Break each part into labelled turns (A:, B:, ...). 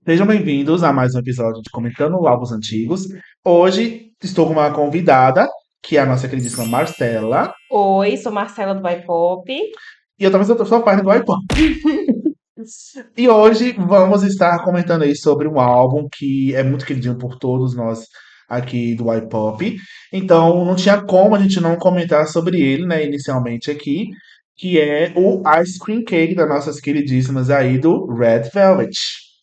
A: Sejam bem-vindos a mais um episódio de Comentando Álbuns Antigos. Hoje estou com uma convidada, que é a nossa queridíssima Marcela,
B: Oi, sou Marcela do Pop.
A: e eu também sou parte do iPod. E hoje vamos estar comentando aí sobre um álbum que é muito queridinho por todos nós aqui do iPop. Então não tinha como a gente não comentar sobre ele, né, inicialmente aqui, que é o Ice Cream Cake das nossas queridíssimas aí do Red Velvet.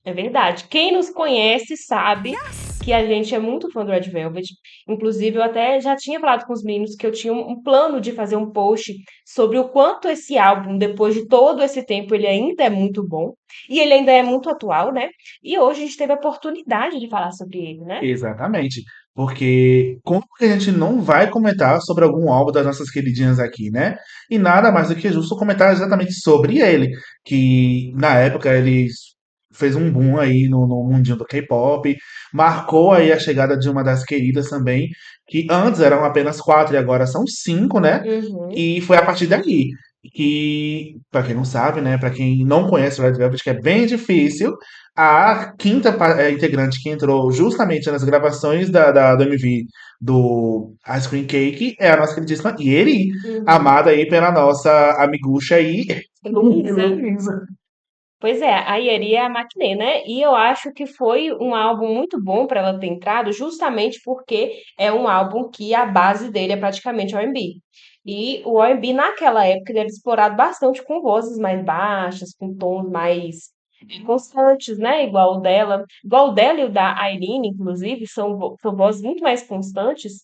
B: É verdade. Quem nos conhece sabe que a gente é muito fã do Red Velvet. Inclusive, eu até já tinha falado com os meninos que eu tinha um plano de fazer um post sobre o quanto esse álbum, depois de todo esse tempo, ele ainda é muito bom. E ele ainda é muito atual, né? E hoje a gente teve a oportunidade de falar sobre ele, né?
A: Exatamente. Porque como que a gente não vai comentar sobre algum álbum das nossas queridinhas aqui, né? E nada mais do que justo comentar exatamente sobre ele, que na época ele fez um boom aí no mundinho do K-pop, marcou aí a chegada de uma das queridas também, que antes eram apenas quatro e agora são cinco, né?
B: Uhum.
A: E foi a partir daí que, pra quem não sabe, né, pra quem não conhece o Red Velvet, que é bem difícil, a quinta integrante que entrou justamente nas gravações do MV do Ice Cream Cake é a nossa queridíssima Yeri,
B: Uhum.
A: amada aí pela nossa amigucha aí,
B: Luísa.
A: Luísa.
B: Pois é, a Yeri é a Matinê, né? E eu acho que foi um álbum muito bom para ela ter entrado, justamente porque é um álbum que a base dele é praticamente R&B. E o R&B naquela época ele era explorado bastante com vozes mais baixas, com tons mais constantes, né? Igual o dela e o da Aileen, inclusive, são vozes muito mais constantes.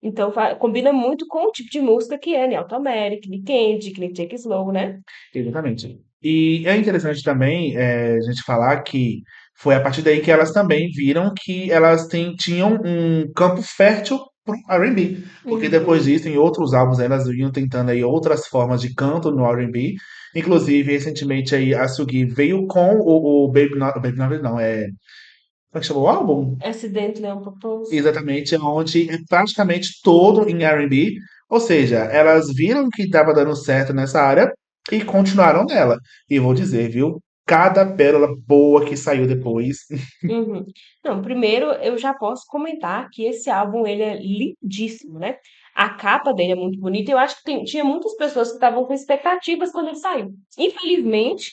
B: Então combina muito com o tipo de música que é, né? Automatic, Nick Candy, Can Take It Slow, né?
A: Exatamente. E é interessante também a gente falar que foi a partir daí que elas também viram que elas tinham um campo fértil pro R&B, porque depois
B: Uhum.
A: disso, em outros álbuns, elas vinham tentando aí outras formas de canto no R&B. Inclusive, recentemente aí a Sugi veio com o Baby Not não, como é que chamou o álbum?
B: Accidentally on Purpose.
A: Exatamente, onde é praticamente todo em R&B, ou seja, elas viram que estava dando certo nessa área e continuaram nela. E vou dizer, viu? Cada pérola boa que saiu depois.
B: Uhum. Não, primeiro eu já posso comentar que esse álbum ele é lindíssimo, né? A capa dele é muito bonita. Eu acho que tinha muitas pessoas que estavam com expectativas quando ele saiu. Infelizmente,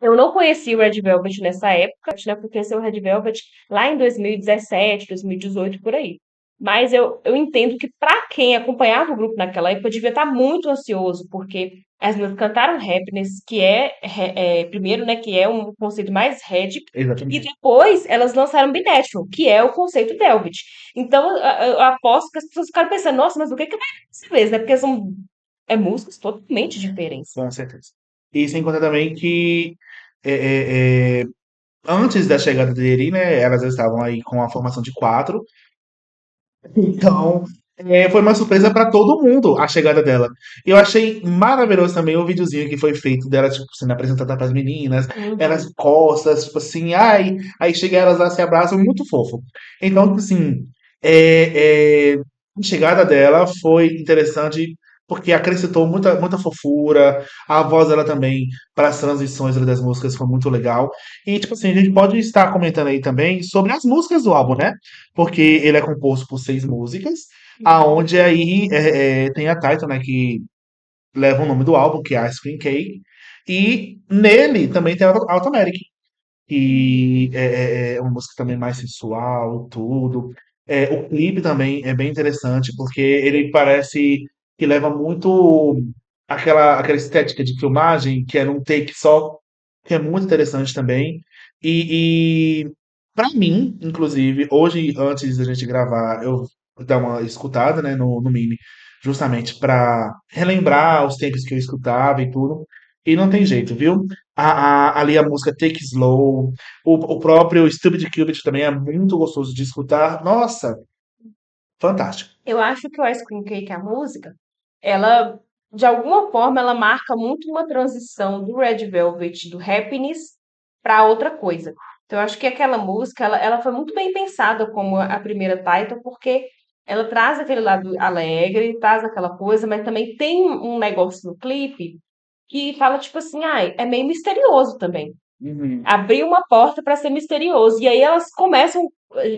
B: eu não conheci o Red Velvet nessa época, né? Porque conheci o Red Velvet lá em 2017, 2018, por aí. Mas eu entendo que para quem acompanhava o grupo naquela época devia estar muito ansioso, porque as meninas cantaram Happiness, que primeiro, né, que é um conceito mais red, e
A: Exatamente.
B: depois elas lançaram Be Natural, que é o conceito Velvet. Então eu aposto que as pessoas ficaram pensando, nossa, mas o que vai ser dessa vez, né? Porque são músicas totalmente diferentes.
A: Com certeza. E sem contar também que é, é, é, antes da chegada dele, né, elas já estavam aí com a formação de quatro. Então, foi uma surpresa para todo mundo a chegada dela. Eu achei maravilhoso também o videozinho que foi feito dela, tipo, sendo apresentada para as meninas, elas
B: Uhum.
A: costas, tipo assim, ai, aí chega elas lá, se abraçam, muito fofo. Então, tipo assim, a chegada dela foi interessante porque acrescentou muita fofura, a voz dela também para as transições ali das músicas foi muito legal. E, tipo assim, a gente pode estar comentando aí também sobre as músicas do álbum, né? Porque ele é composto por seis músicas,
B: Uhum.
A: aonde aí tem a title, né, que leva o nome do álbum, que é Ice Cream Cake, e nele também tem a Automatic, que é uma música também mais sensual e tudo. O clipe também é bem interessante, porque ele parece que leva muito aquela estética de filmagem, que é num take só, que é muito interessante também. E para mim, inclusive, hoje, antes da gente gravar, eu dar uma escutada, né, no Mini, justamente para relembrar os tempos que eu escutava e tudo. E não tem jeito, viu? Ali a música Take Slow, o próprio Stupid Cupid também é muito gostoso de escutar. Nossa, fantástico.
B: Eu acho que o Ice Cream Cake, a música, ela, de alguma forma, ela marca muito uma transição do Red Velvet, do Happiness, para outra coisa. Então, eu acho que aquela música, ela foi muito bem pensada como a primeira title, porque ela traz aquele lado alegre, traz aquela coisa, mas também tem um negócio no clipe que fala, tipo assim, ai, é meio misterioso também.
A: Uhum.
B: Abrir uma porta para ser misterioso. E aí elas começam,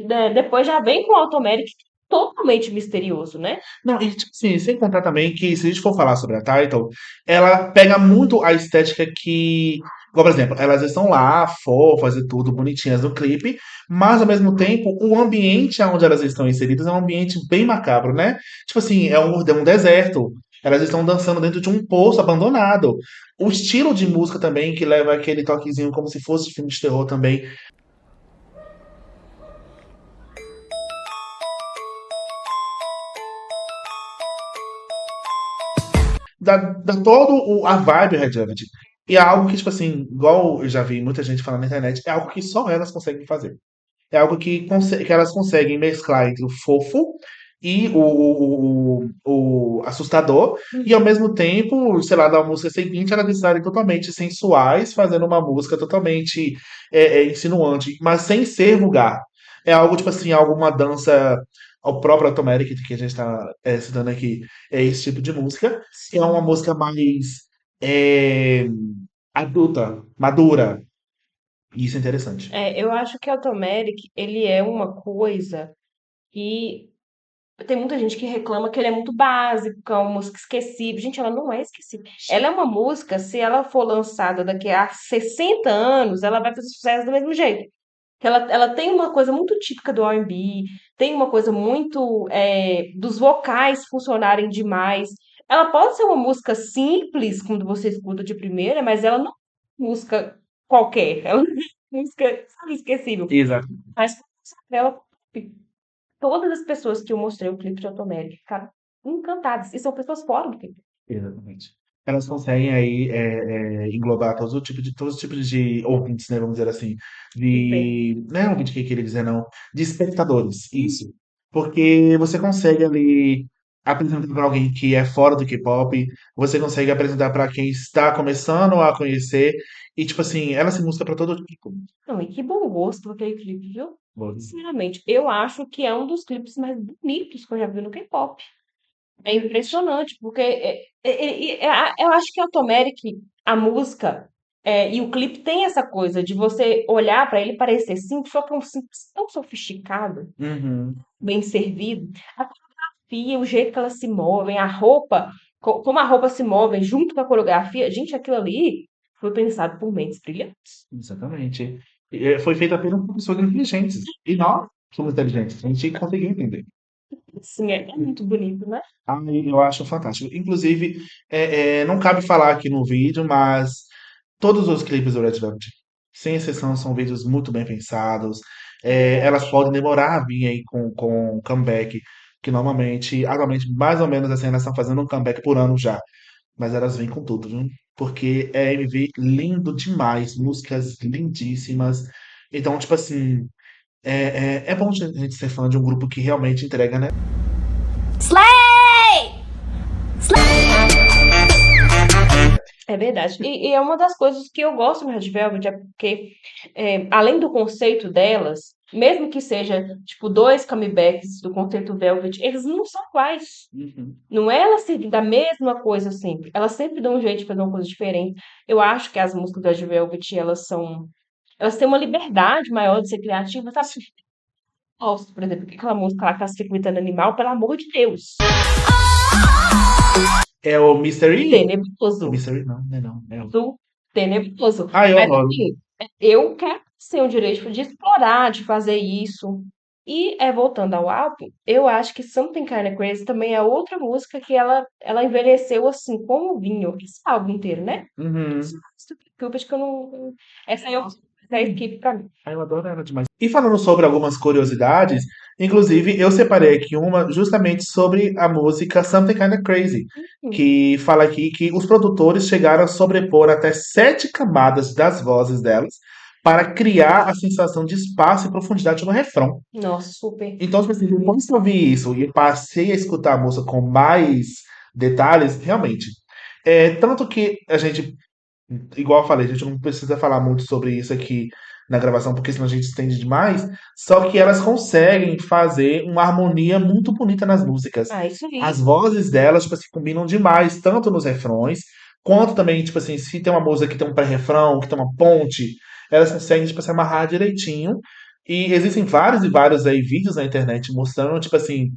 B: né, depois já vem com o Automeric totalmente misterioso, né?
A: Não, e tipo assim, sem contar também que se a gente for falar sobre a Title, ela pega muito a estética que. Igual, por exemplo, elas estão lá, fofas e tudo, bonitinhas no clipe, mas ao mesmo tempo, o ambiente onde elas estão inseridas é um ambiente bem macabro, né? Tipo assim, é um deserto. Elas estão dançando dentro de um poço abandonado. O estilo de música também, que leva aquele toquezinho como se fosse filme de terror também, dá todo a vibe Red Velvet. E é algo que, tipo assim, igual eu já vi muita gente falando na internet, é algo que só elas conseguem fazer. É algo que elas conseguem mesclar entre o fofo e o assustador, e ao mesmo tempo, sei lá, na música seguinte, elas estarem totalmente sensuais, fazendo uma música totalmente insinuante, mas sem ser vulgar. É algo, tipo assim, alguma dança ao próprio Automatic que a gente está citando aqui, é esse tipo de música, que é uma
B: Sim.
A: música mais é, adulta, madura. E isso é interessante.
B: Eu acho que Automeric, ele é uma coisa que tem muita gente que reclama que ele é muito básico, que é uma música esquecível. Gente, ela não é esquecível. Ela é uma música, se ela for lançada daqui a 60 anos, ela vai fazer sucesso do mesmo jeito. Que ela tem uma coisa muito típica do R&B, tem uma coisa muito dos vocais funcionarem demais. Ela pode ser uma música simples, quando você escuta de primeira, mas ela não é uma música qualquer. Ela não é uma música, sabe, esquecível.
A: Exato.
B: Mas ela, todas as pessoas que eu mostrei o clipe de Automérica ficaram encantadas. E são pessoas fora do clipe.
A: Exatamente. Elas conseguem aí englobar todos os tipos de ouvintes, né, vamos dizer assim,
B: Super.
A: não é ouvinte que eu queria dizer não, de espectadores, isso. Porque você consegue ali apresentar para alguém que é fora do K-pop, você consegue apresentar para quem está começando a conhecer, e tipo assim, ela se música para todo tipo.
B: Não, e que bom gosto aquele clipe, viu?
A: Bom,
B: Sinceramente, eu acho que é um dos clipes mais bonitos que eu já vi no K-pop. É impressionante, porque eu acho que Automatic, a música e o clipe tem essa coisa de você olhar pra ele e parecer simples, só que é um simples tão sofisticado,
A: uhum,
B: bem servido. A coreografia, o jeito que elas se movem, a roupa, como a roupa se move junto com a coreografia, gente, aquilo ali foi pensado por mentes brilhantes.
A: exatamente. Foi feito apenas por pessoas inteligentes. E nós somos inteligentes, a gente conseguiu entender.
B: Assim, é muito bonito, né?
A: Ai, eu acho fantástico. Inclusive, não cabe falar aqui no vídeo, mas todos os clipes do Red Velvet, sem exceção, são vídeos muito bem pensados.
B: É
A: Elas
B: verdade.
A: podem demorar a vir aí com um comeback, que normalmente, atualmente, mais ou menos assim, elas estão fazendo um comeback por ano já. Mas elas vêm com tudo, viu? Porque é MV lindo demais, músicas lindíssimas. Então, tipo assim, é bom a gente ser fã de um grupo que realmente entrega, né?
C: Slay!
B: É verdade. E é uma das coisas que eu gosto no Red Velvet, é porque, além do conceito delas, mesmo que seja, tipo, dois comebacks do conceito Velvet, eles não são iguais.
A: Uhum.
B: Não é ela servir da mesma coisa sempre. Elas sempre dão um jeito de fazer uma coisa diferente. Eu acho que as músicas do Red Velvet, elas têm uma liberdade maior de ser criativas, sabe? Gosto, por exemplo, aquela música lá que elas ficam imitando animal, pelo amor de Deus.
A: É o Mystery? É
B: Tenebroso.
A: Mystery? Não, não é não. É o...
B: Do tenebroso.
A: Ah, eu
B: Mas
A: adoro.
B: assim, eu quero ser o direito de explorar, de fazer isso. E voltando ao álbum, eu acho que Something Kinda Crazy também é outra música que ela envelheceu assim, como vinho. Esse álbum inteiro, né?
A: Uhum.
B: Desculpa, que eu não. Essa aí eu da equipe pra mim.
A: Ah, eu adoro ela demais. E falando sobre algumas curiosidades, inclusive eu separei aqui uma justamente sobre a música Something Kinda Crazy,
B: Hum.
A: que fala aqui que os produtores chegaram a sobrepor até 7 camadas das vozes delas para criar a sensação de espaço e profundidade no refrão.
B: Nossa, super.
A: Então, tipo assim, depois que eu vi isso e passei a escutar a música com mais detalhes, realmente. Tanto que a gente, igual eu falei, a gente não precisa falar muito sobre isso aqui na gravação, porque senão a gente estende demais. Só que elas conseguem fazer uma harmonia muito bonita nas músicas.
B: Ah, isso
A: As
B: aí.
A: vozes delas, tipo assim, combinam demais, tanto nos refrões, quanto também, tipo assim, se tem uma música que tem um pré-refrão, que tem uma ponte, elas conseguem, tipo, se amarrar direitinho. E existem vários e vários aí vídeos na internet mostrando, tipo assim,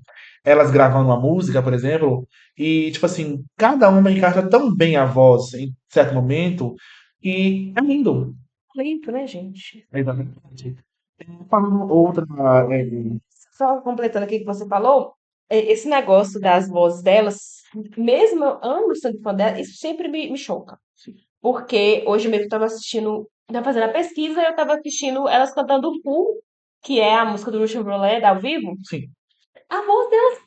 A: elas gravando uma música, por exemplo, e, tipo assim, cada uma encaixa tão bem a voz em certo momento, e é lindo.
B: Lento, né, gente?
A: Exatamente. Falando outra, é,
B: Só completando aqui o que você falou, esse negócio das vozes delas, mesmo eu amo sendo fã dela, isso sempre me choca. Porque hoje mesmo eu tava assistindo, tava fazendo a pesquisa e eu tava assistindo elas cantando Full, que é a música do Russian Roulette ao vivo.
A: sim,
B: A voz delas,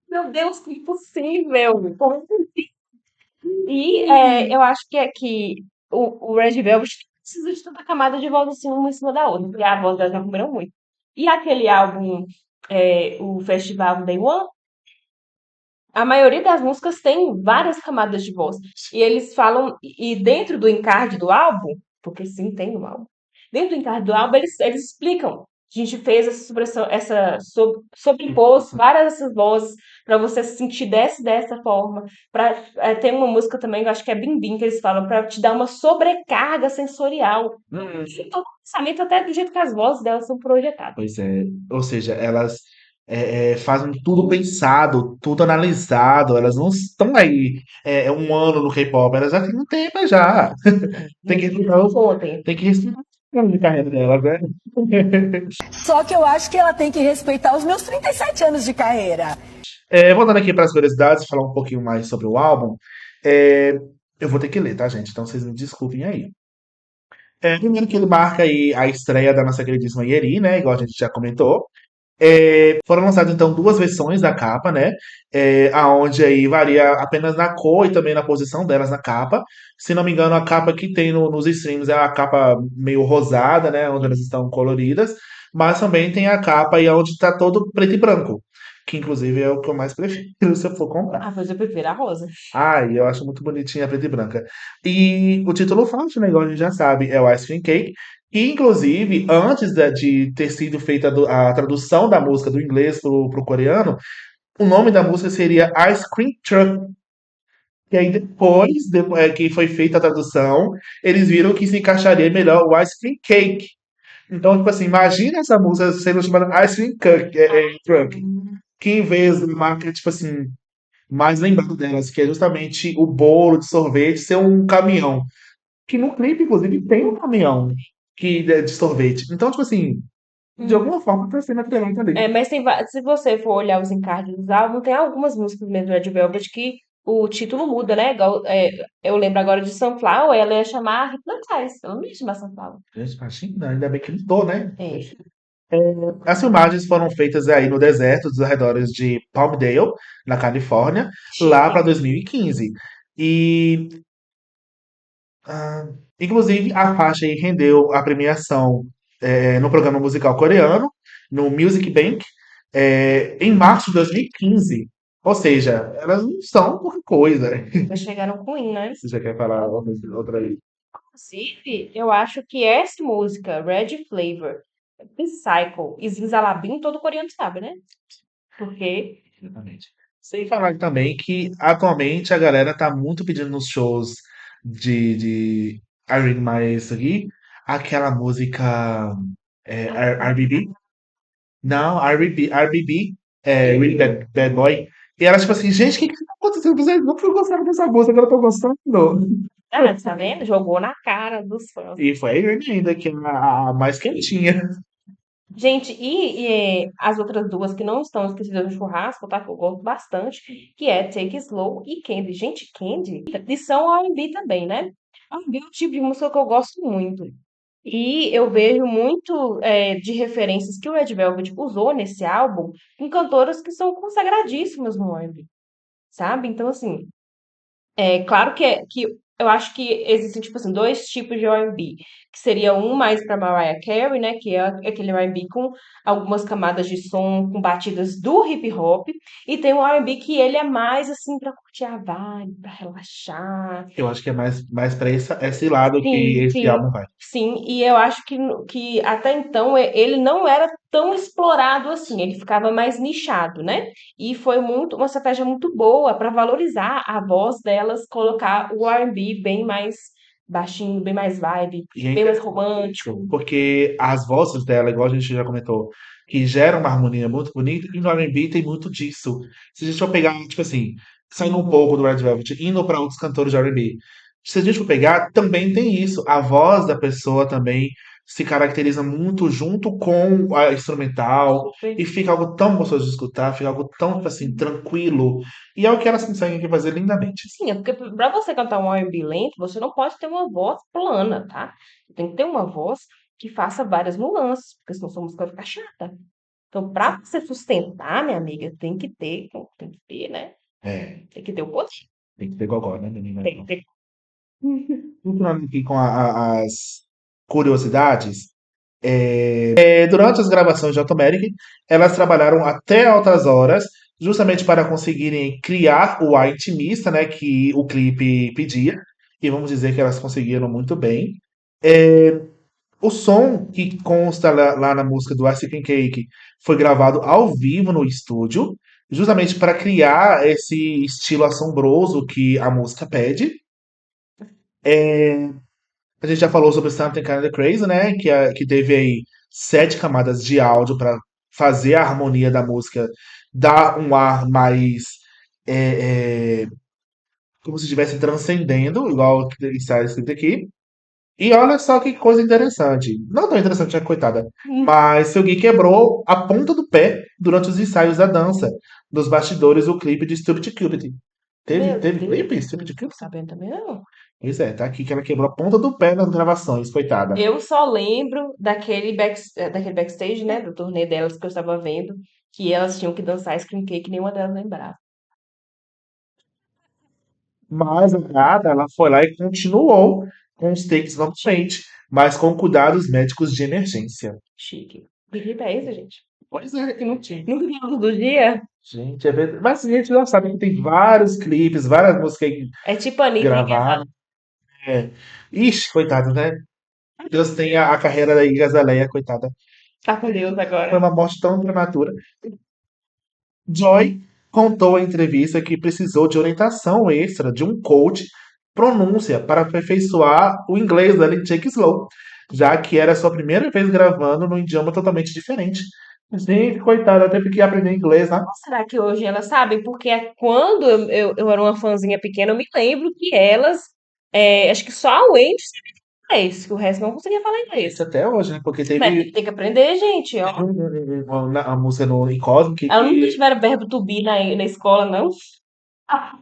B: meu Deus, que impossível! Como assim? E eu acho que é que o Red Velvet precisa de tanta camada de voz assim, uma em cima da outra, porque a voz delas já combinam muito. E aquele álbum, o Festival Day One, a maioria das músicas tem várias camadas de voz. E eles falam, e dentro do encarte do álbum, porque sim, tem no álbum, dentro do encarte do álbum, eles explicam. A gente fez essa supressão, sobrepôs várias dessas vozes para você se sentir dessa forma. Tem uma música também, que eu acho que é Bim Bim, que eles falam, para te dar uma sobrecarga sensorial. Tem todo o pensamento, até do jeito que as vozes delas são projetadas.
A: pois é. Ou seja, elas fazem tudo pensado, tudo analisado. Elas não estão aí um ano no K-pop, elas já têm um tempo já. Tem que respeitar,
B: Ontem.
A: tem que respeitar o ano de carreira delas, né?
C: Só que eu acho que ela tem que respeitar os meus 37 anos de carreira.
A: Voltando aqui para as curiosidades, falar um pouquinho mais sobre o álbum. É, eu vou ter que ler, tá, gente? Então vocês me desculpem aí. Primeiro que ele marca aí a estreia da nossa queridíssima Yeri, né? Igual a gente já comentou. Foram lançadas então duas versões da capa, né? Aonde aí varia apenas na cor e também na posição delas na capa. Se não me engano, a capa que tem nos streams é a capa meio rosada, né? Onde elas estão coloridas. Mas também tem a capa aí onde está todo preto e branco. Que inclusive é o que eu mais prefiro se eu for comprar.
B: Ah, pois eu prefiro a rosa.
A: Ai, eu acho muito bonitinha a preta e branca. E o título forte, né, igual a gente já sabe, é o Ice Cream Cake. E, inclusive, antes de ter sido feita a tradução da música do inglês pro coreano, o nome da música seria Ice Cream Truck. E aí, que foi feita a tradução, eles viram que se encaixaria melhor o Ice Cream Cake. Então, tipo assim, imagina essa música sendo chamada Ice Cream Truck. Que em vez de marca, tipo assim, mais lembrado delas, que é justamente o bolo de sorvete ser um caminhão. Que no clipe, inclusive, tem um caminhão de sorvete. Então, tipo assim, de alguma forma tá sendo atrelado ali.
B: Mas se você for olhar os encartes dos álbuns, tem algumas músicas mesmo do Red Velvet que o título muda, né? Igual, eu lembro agora de Sunflower, ela ia chamar Hypnotize, ela não ia chamar Sunflower.
A: Gente, imagina, ainda bem que mudou, né?
B: É.
A: As filmagens foram feitas aí no deserto dos arredores de Palmdale, na Califórnia, lá para
B: Chique.
A: 2015. E, ah, inclusive, a faixa aí rendeu a premiação no programa musical coreano, no Music Bank, em março de 2015. Ou seja, elas não são qualquer coisa.
B: Eles chegaram com In, né?
A: Você já quer falar outra aí?
B: Inclusive, eu acho que essa música, Red Flavor, Psycho e Zinzalabim, todo coreano sabe, né? Porque
A: Exatamente. Sem falar também que atualmente a galera tá muito pedindo nos shows de Irene Mas aqui, aquela música RBB. Não, RBB, Really Bad Boy. E ela, tipo assim, gente, o que que tá acontecendo? Vocês nunca gostaram dessa música, agora eu tô gostando.
B: tá vendo? Jogou na cara dos fãs.
A: E foi a Irene ainda, que é a mais quentinha.
B: Gente, as outras duas que não estão esquecidas no churrasco, tá? Que eu gosto bastante, que é Take It Slow e Candy. Gente, Candy, e são R&B também, né? R&B é o tipo de música que eu gosto muito. E eu vejo muito de referências que o Red Velvet usou nesse álbum em cantoras que são consagradíssimas no R&B, sabe? Então, assim, claro que eu acho que existem, tipo assim, dois tipos de R&B, que seria um mais para Mariah Carey, né, que é aquele R&B com algumas camadas de som, com batidas do hip hop, e tem um R&B que ele é mais assim para curtir a vibe, para relaxar.
A: Eu acho que é mais pra esse lado que
B: Sim,
A: esse
B: sim,
A: álbum vai.
B: sim, e eu acho que até então ele não era tão explorado assim, ele ficava mais nichado, né? E foi uma estratégia muito boa para valorizar a voz delas, colocar o R&B bem mais baixinho, bem mais vibe,
A: E é
B: bem mais
A: interessante isso,
B: romântico.
A: porque as vozes dela, igual a gente já comentou, que geram uma harmonia muito bonita, e no R&B tem muito disso. Se a gente for pegar, tipo assim, saindo um pouco do Red Velvet, indo para outros cantores de R&B, se a gente for pegar, também tem isso. A voz da pessoa também se caracteriza muito junto com a instrumental,
B: Super.
A: e fica algo tão gostoso de escutar, fica algo tão, tipo assim, tranquilo. E é o que elas conseguem fazer lindamente.
B: Sim, é porque para você cantar um R&B lento, você não pode ter uma voz plana, tá? Você tem que ter uma voz que faça várias nuances, porque senão sua música vai ficar chata. Então, para você sustentar, minha amiga, tem que ter, né?
A: É,
B: Tem que ter o poder.
A: tem que ter gogó, né, menina?
B: Tem que ter.
A: Continuando aqui com as curiosidades, durante as gravações de Automatic, elas trabalharam até altas horas, justamente para conseguirem criar o ar intimista, né, que o clipe pedia, e vamos dizer que elas conseguiram muito bem. O som que consta lá na música do Icing Cake foi gravado ao vivo no estúdio, justamente para criar esse estilo assombroso que a música pede. A gente já falou sobre Something Kinda Crazy, né? Que teve aí 7 camadas de áudio para fazer a harmonia da música dar um ar mais. é, é, como se estivesse transcendendo, igual que está escrito aqui. E olha só que coisa interessante. Não tão interessante, né, coitada. Mas seu Gui quebrou a ponta do pé durante os ensaios da dança, dos bastidores do clipe de Stupid Cupid. Teve,
B: Meu
A: teve clipe
B: Deus, não
A: Stupid
B: tô
A: Cupid?
B: sabendo também, não.
A: Pois é, tá aqui que ela quebrou a ponta do pé nas gravações, coitada.
B: Eu só lembro daquele backstage, né, do turnê delas que eu estava vendo, que elas tinham que dançar Scream Cake, nenhuma delas lembrava.
A: Mas a gata, ela foi lá e continuou com os takes novamente, mas com cuidados médicos de emergência.
B: Chique. Que clipe é esse, gente?
A: Pois é,
B: Que não tinha. Nunca vi a luz do dia?
A: gente, mas a gente já sabe que tem vários clipes, várias músicas aí
B: É tipo a Anitta e
A: gravadas. É. Ixi, coitado, né? Deus tem a carreira da Iggy Azalea, coitada.
B: tá com Deus
A: Foi
B: agora.
A: uma morte tão prematura. Joy contou em entrevista que precisou de orientação extra de um coach pronúncia para aperfeiçoar o inglês dela em Take Slow, já que era a sua primeira vez gravando num idioma totalmente diferente. Gente, coitada, teve que aprender inglês, né?
B: Ou será que hoje elas sabem? Porque quando eu era uma fãzinha pequena, eu me lembro que elas, acho que só a Wendy sabia inglês, que o resto não conseguia falar inglês.
A: Isso até hoje, né? Porque
B: Mas
A: teve
B: tem que aprender, gente, ó.
A: a música no em Cosmic
B: Elas nunca
A: que
B: tiveram verbo to be na escola, não? Ah,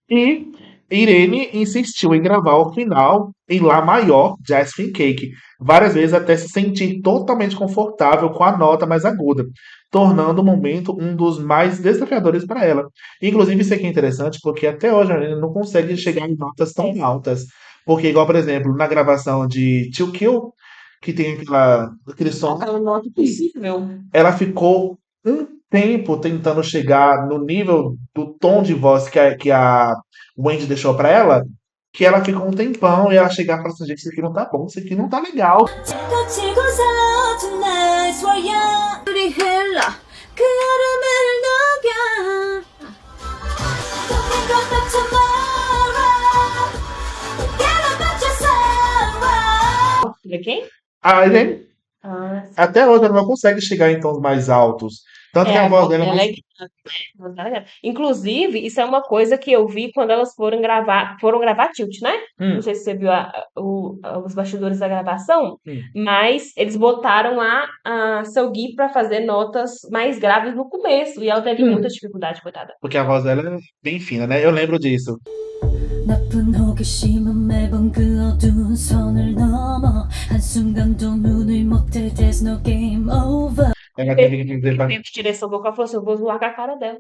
A: e Irene insistiu em gravar o final em Lá maior de Ice Cream Cake, várias vezes até se sentir totalmente confortável com a nota mais aguda, tornando o momento um dos mais desafiadores para ela. Inclusive, isso aqui é interessante porque até hoje a Irene não consegue chegar em notas tão
B: é.
A: altas. Porque, igual, por exemplo, na gravação de To Kill, que tem aquele som,
B: Aquela nota impossível.
A: ela ficou um tempo tentando chegar no nível do tom de voz que a Wendy deixou pra ela, que ela ficou um tempão e ela chegar e falar assim, gente, isso aqui não tá bom, isso aqui não tá legal.
C: 다치고서 tonight's warrior 우리 흘러 그 얼음을 녹여 Don't think about tomorrow Forget about your sorrow
B: De quem?
A: A Irene,
B: Ah, sim.
A: até hoje, ela não consegue chegar em tons mais altos. Tanto que a
B: A
A: voz
B: voz
A: dela é
B: dela
A: mais.
B: é grave. Inclusive, isso é uma coisa que eu vi quando elas foram gravar Tilt, né? Não
A: Hum,
B: sei se você viu os bastidores da gravação,
A: hum.
B: mas eles botaram a Seulgi pra fazer notas mais graves no começo, e ela teve muita dificuldade, coitada.
A: Porque a voz dela é bem fina, né? Eu lembro disso.
C: 나쁜 호기심은 매번 그 어두운 선을 넘어 한순간도 눈을 못 뜰 There's no game over
A: Ela teve que dizer,
B: Teve que tirar essa boca e falou assim: eu vou zoar com a cara dela.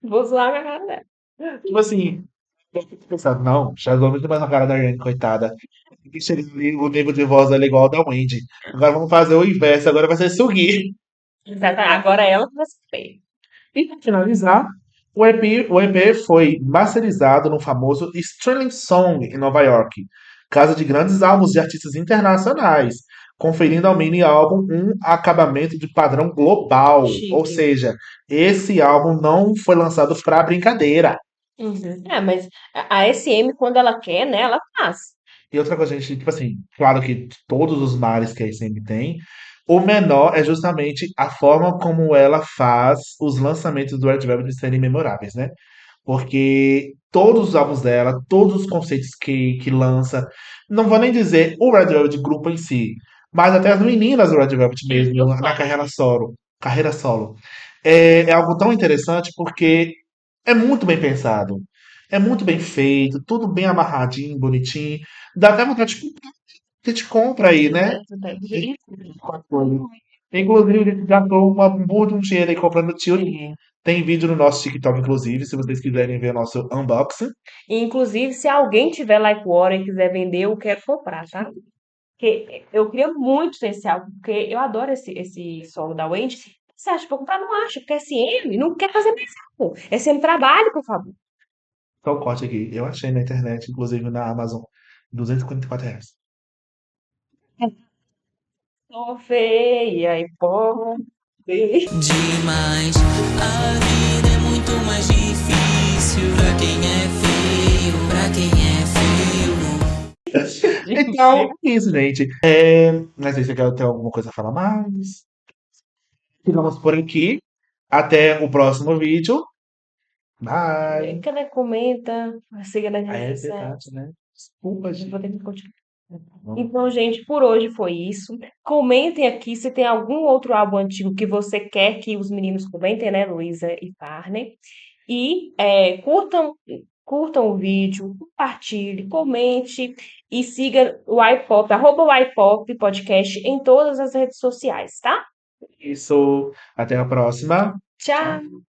B: Vou zoar com a cara dela.
A: tipo assim, eu fico pensando, não, já usou muito mais a cara da Irene, coitada. Tem que chegar ali, o nível de voz dela é igual ao da Wendy. Agora vamos fazer o inverso, agora vai ser Sugi.
B: Exatamente. Agora ela vai ser feia.
A: E para finalizar, o EP foi masterizado no famoso Sterling Song em Nova York, casa de grandes álbuns de artistas internacionais, conferindo ao mini álbum um acabamento de padrão global. Ou
B: Chique.
A: seja, esse álbum não foi lançado pra brincadeira.
B: Uhum. É, mas a SM, quando ela quer, né, ela faz.
A: E outra coisa, gente, tipo assim, claro que todos os males que a SM tem, o menor é justamente a forma como ela faz os lançamentos do Red Velvet serem memoráveis, né? Porque todos os álbuns dela, todos os conceitos que lança, não vou nem dizer o Red Velvet grupo em si, mas até as meninas do Red Velvet mesmo,
B: Eu
A: na
B: falo.
A: carreira solo. É algo tão interessante porque é muito bem pensado, é muito bem feito, tudo bem amarradinho, bonitinho. Dá até vontade de comprar. A gente compra aí, né? Inclusive, a gente gastou uma burra de um dinheiro aí comprando Tilly. Tem vídeo no nosso TikTok, inclusive, se vocês quiserem ver o nosso unboxing.
B: Inclusive, se alguém tiver Like Water e quiser vender, eu quero comprar, tá? Porque eu queria muito ter esse álbum, porque eu adoro esse solo da Wendy. Você acha pra comprar? Não acho, porque SM não quer fazer mais álbum. SM trabalho, por favor.
A: Só o corte aqui. Eu achei na internet, inclusive na Amazon, R$ 244.
B: Tô feia e pobre.
D: Demais. A vida é muito mais difícil pra quem é feio, pra quem é feio.
A: Então, é isso, gente. Não sei se você quer ter alguma coisa a falar mais. Ficamos por aqui. Até o próximo vídeo. Bye.
B: Cadê? Comenta, siga nas redes
A: É
B: sociais.
A: verdade, né? Desculpa,
B: Eu vou
A: gente.
B: ter que continuar. Então, gente, por hoje foi isso. Comentem aqui se tem algum outro álbum antigo que você quer que os meninos comentem, né, Luísa e Parner. E curtam o vídeo, compartilhe, comente e siga o iPop, @o Podcast em todas as redes sociais, tá?
A: Isso. Até a próxima. Tchau.
B: Tchau!